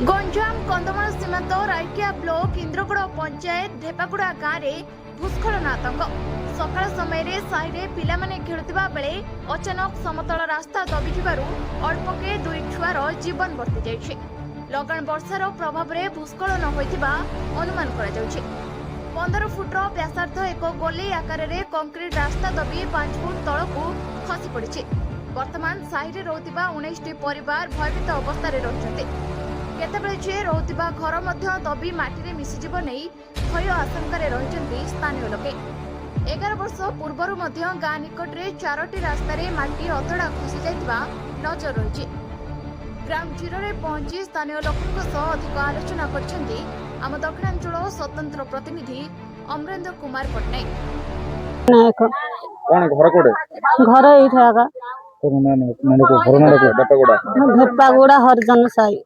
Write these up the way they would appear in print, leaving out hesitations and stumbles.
गंजाम कंधमाल सीमांत राइकिया ब्लॉक इंद्रगुड़ पंचायत ढेपागुड़ा गाँव में भूस्खलन आतंक सकाळ समय साहि पिलामाने खेलुवा बेले अचानक समतल रास्ता दबिथिबारु अल्पके दुई छुआर जीवन बर्ती जाइछि। लगान वर्षार प्रभाव में भूस्खलन होइतिबा अनुमान करा जाउछि। 15 फुट्र व्यासार्ध एक गोली आकार में कंक्रीट रास्ता दबी 5 फुट तलकू खसी पड़ी। वर्तमान साहि रोतिबा 19टी परिवार भयभीत अवस्था रहिछन्ते। केतेबेले जे रोतिबा घर मध्य दबी माटी मिसिजिब नहीं भय आशंकार रहिछन्ति स्थानीय लोके। 11 वर्ष पूर्वरु मध्य गाँ निकट में 4टी रास्तार माटी अतड़ा खसी जाइतिबा नजर रही। ग्राउंड जीरो रे पहुंची स्थानीय लोकों सह अधिक आलोचना करछन्ति आम दक्षिणांचल स्वतंत्र प्रतिनिधि अमरेंद्र कुमार पट्टनायक। कौन घर कोडे घर एइठाका ढेपागुड़ा हरिजन साई।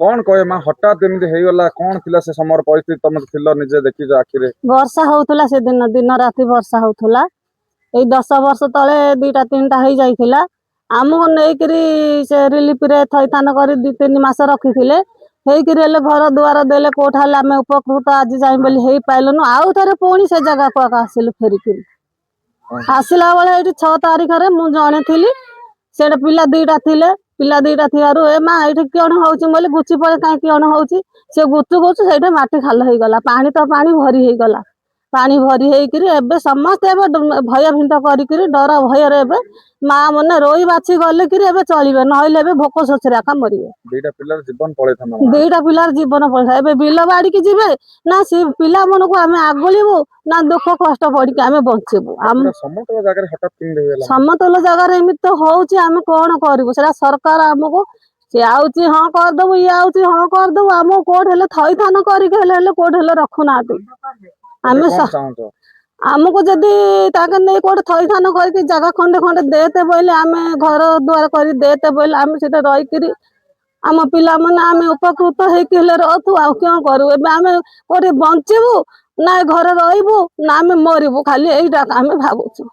कौन कहे मां हठात एमती हे गला कौन थिला से समर परिस्थिति तुम थिलो निजे देखि जो आखिरे वर्षा होउथला से दिन राति वर्षा होउथला। ए 10 वर्ष तले 2टा 3टा हे जाइथिला। हमको नेकरी से रिलीफ रे थैथान करी 2-3 मास रखिथिले। हेकरी ले घर द्वार देले कोठाले आमे उपकृत आज जाई बोली हे पाइलनु। आउ थरे पुणी से जगह को आसिलु फेरिकिरी आसिला बेले एठी 6 तारिख रे मु जणे थिली। सेडे पिला 2टा थिले। पिला 2टा थियारु ए मा एठी कोन होउची बोले गुची पळे काई कोन होउची से गुचु गुचु सेठे माटी खाल हे गला। पानी तो पानी भरी हे गला। पानी भरी हेकरी एबे समस्त एबे भय भिंत करिकरी डर भय रे एबे मा मने रोई बाछी गले कि एबे चलिबे नहले एबे भोक सोचरे आका मरिबे। 2टा पिलार जीवन पळे थाना 2टा पिलार जीवन पळे एबे बिल बाड़ी की जिबे ना से पिला मन को हमें आगलिबो ना दुख कष्ट पड़ी के हमें बंचेबो। हम समतल जगह हठात किन देला समतल जगह रे एमित तो होउची हमें कोन करिबो सेला सरकार हमको से आउची हां कर दबो ये आउची हां कर दबो हम कोड हेले थई थान करी के हेले कोड हेले रखु नाती हमें हमको जदि ताके नहीं कोड थई थान करके जगह खंडे खंडे देते बोले आमे घर द्वार करी देते बोले आमे सेटा रही करी आम पिला माने आमे उपकृत हे के हेले रहतु आ क्यों करू। एबे आमे कोडे बंचिबु ना घर रहिबु ना आमे मरिबु खाली एइटा आमे भाबुछु।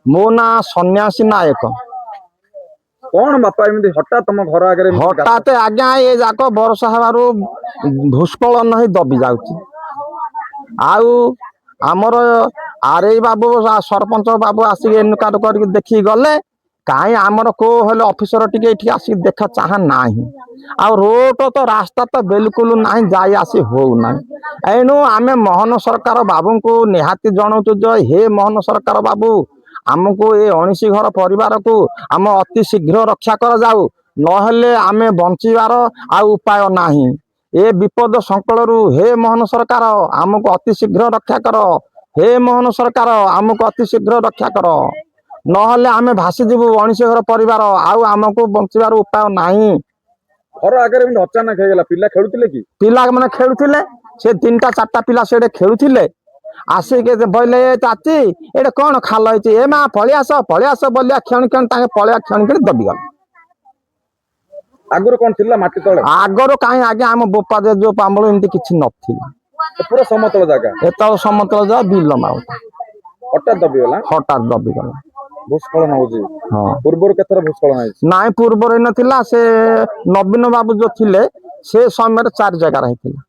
मो ना सन्यासी नायक। कौन बापा एमती हठात तुम घर आगे हठात आज्ञा ये जाक वर्षा हबारु भूस्खलन ही दबी जाउची। आउ आमर आरई बाबू सरपंच बाबू आसिक एनुकाट करके देखी गले काई आमर को हेले ऑफिसर टिके एठी आसी देखा चाहा नाही। आ रोड तो रास्ता तो बिल्कुल नाही जाई आसी हो नाही। एनु आमे मोहन सरकार बाबू को निहाती जणाउछु जो हे मोहन सरकार बाबू आमको ए 19 घर परिवार को आम अति शीघ्र रक्षा कर जाऊ नहेले आमे बंचिबार आ उपाय नाही। ए विपद संकलरू हे मोहन सरकार आमको अति शीघ्र रक्षा कर। हे मोहन सरकार आमको अति शीघ्र रक्षा कर नहेले आमे भासी जीवु 19 घर परिवार आउ आमको बंचिबार उपाय नाही। घर आगे अचानक हे गला पिला खेलुतिले कि पिला माने खेलुतिले से 3टा 4टा पिला सेडे खेलुतिले आसिके बोले चाची एडे कौन खाल है ए माँ पलियास बोलिया क्षण क्षण ताके पलिया क्षण क्षण दबी गल। आगुर कौन थिला माटी तळे आगर कहीं आगे आम बोपा दे जो पामल एमती किछि नथिला। पूरा समतल जगह एत समतल जा बिल माउता हठात दबी गला हठात दबी गला। भूस्खलन होजी हां पूर्वर केतर भूस्खलन आइछ नाय पूर्वर नथिला से नवीन बाबू जो थिले से समय 4 जगह रहिथिला।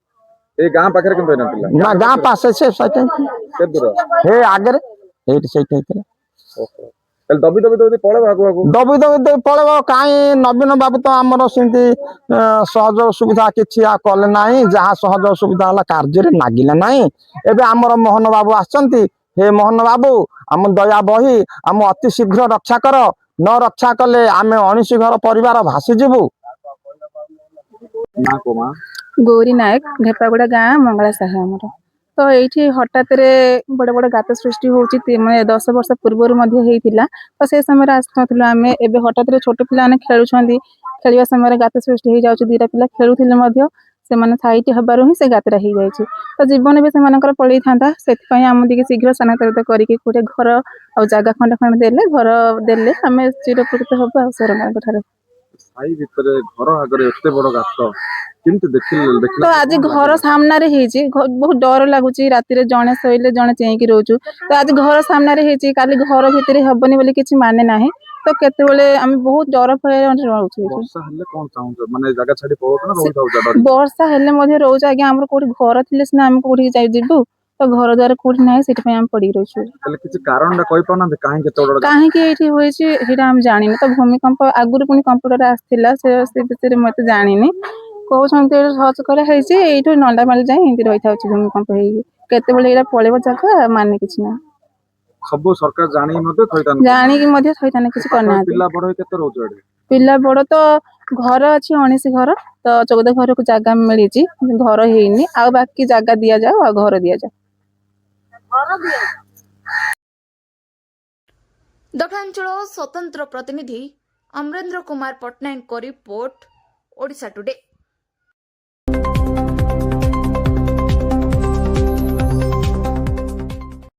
ए गां पाखरे केन नथिला ना गां पासे से सटे के दूर हे आगे एठी सटे थिला। एल दबी दबी दबी पळे भागु भागु दबी दबी पळेबो काई नवीन बाबू तो हमर सिंती सहज सुविधा किछि आ कले नाही। जहा सहज सुविधा हला कार्य रे नागिला नाही। एबे हमर मोहन बाबू आछंती हे मोहन बाबू हम दया बही हम अति शीघ्र रक्षा कर न रक्षा कले आमे 19 घर परिवार भासी जीवु। ना को मा गौरी नायक ढेपागुड़ा गाँ मंगला साहा हमर तो ये हठात बड़े बड़े गात सृष्टि होची माने 10 वर्ष पूर्व तो से समय आसलु आम एवं हठात छोट पिला खेलुंट खेलवा समय गात सृष्टि हो जाऊँ 2टा पिला खेलुले से साइट हबार ही से गातरा हो जाए तो जीवन भी से पड़े था से आम दी शीघ्र स्थानांतरित करके गोटे घर आ जगह खंडे खंडे देले घर देले आम चिरपकृत हम सरकार साई भितर घर आगे एते बड़ गात କେମିତି ଦେଖିଲେ ତ ଆଜି ଘର ସାମ୍ନାରେ ହେଇଛି ବହୁତ ଡର ଲାଗୁଛି ରାତିରେ ଜଣେ ଶୋଇଲେ ଜଣେ ଚେଇଁକି ରହୁଛୁ ତ ଆଜି ଘର ସାମ୍ନାରେ ହେଇଛି କାଲି ଘର ଭିତରେ ହବନି ବୋଲି କିଛି ମାନେ ନାହିଁ ତ କେତେବେଳେ ଆମେ ବହୁତ ଡର ଭୟରେ ରହୁଛୁ ଏଠି। ବର୍ଷା ହେଲେ କଣ ଚାହୁଁଛ ମାନେ ଜାଗା ଛାଡି ପଳଉଛ ନା ରହିଥାଉଛ ଡରିକି? ବର୍ଷା ହେଲେ ମଧ୍ୟ ରହୁଛୁ ଆଜ୍ଞା ଆମର କୋଉଠି ଘର ଥିଲେ ସିନା ଆମେ କୋଉଠିକି ଯାଇ ଯିବୁ ତ ଘର ଦ୍ୱାର କୋଉଠି ନାହିଁ ସେଥିପାଇଁ ଆମେ ପଡିକି ରହୁଛୁ। ହେଲେ କିଛି କାରଣ ଟା କହିପାରୁନାହାନ୍ତି କାହିଁକି ଏତେ ବଡ କାହିଁକି ଏଇଠି ହୋଇଛି ସେଇଟା ଆମେ ଜାଣିନୁ ତ ଭୂମିକମ୍ପ ଆଗରୁ ପୁଣି କମ୍ପ୍ୟୁଟର ଆସିଥିଲା ସେ ବିଷୟରେ ମୁଁ ଏତେ ଜାଣିନି କହୁଛନ୍ତି ଏଇଠି ସର୍ଚ୍ଚ କରା ହେଇଛି ଏଇଠୁ ନଣ୍ଡାମାଳି ଯାଇ ଏମିତି ରହିଥାଉଛି ଭୂମିକମ୍ପ ହେଇକି କେତେବେଳେ ଏଇଟା ପଳେଇବ ଜାଗା ମାନେ କିଛି ନାହିଁ। ସବୁ ସରକାର ଜାଣିକି ମଧ୍ୟ ଥଇଥାନ ଜାଣିକି ମଧ୍ୟ ଥଇଥାନ କିଛି କରିନାହାନ୍ତି। ପିଲା ବଡ ହେଇ କେତେ ରହୁଛ ଏଠି? ପିଲା ବଡ ତ ଘର ଅଛି 19 ଘର ତ 14 ଘରକୁ ଜାଗା ମିଳିଛି ଘର ହେଇନି ଆଉ ବାକି ଜାଗା ଦିଆଯାଉ ଆଉ ଘର ଦିଆଯାଉ। ଦକ୍ଷିଣାଞ୍ଚଳ ସ୍ୱତନ୍ତ୍ର ପ୍ରତିନିଧି ଅମରେନ୍ଦ୍ର କୁମାର ପଟ୍ଟନାୟକଙ୍କ ରିପୋର୍ଟ ଓଡ଼ିଶା ଟୁଡେ।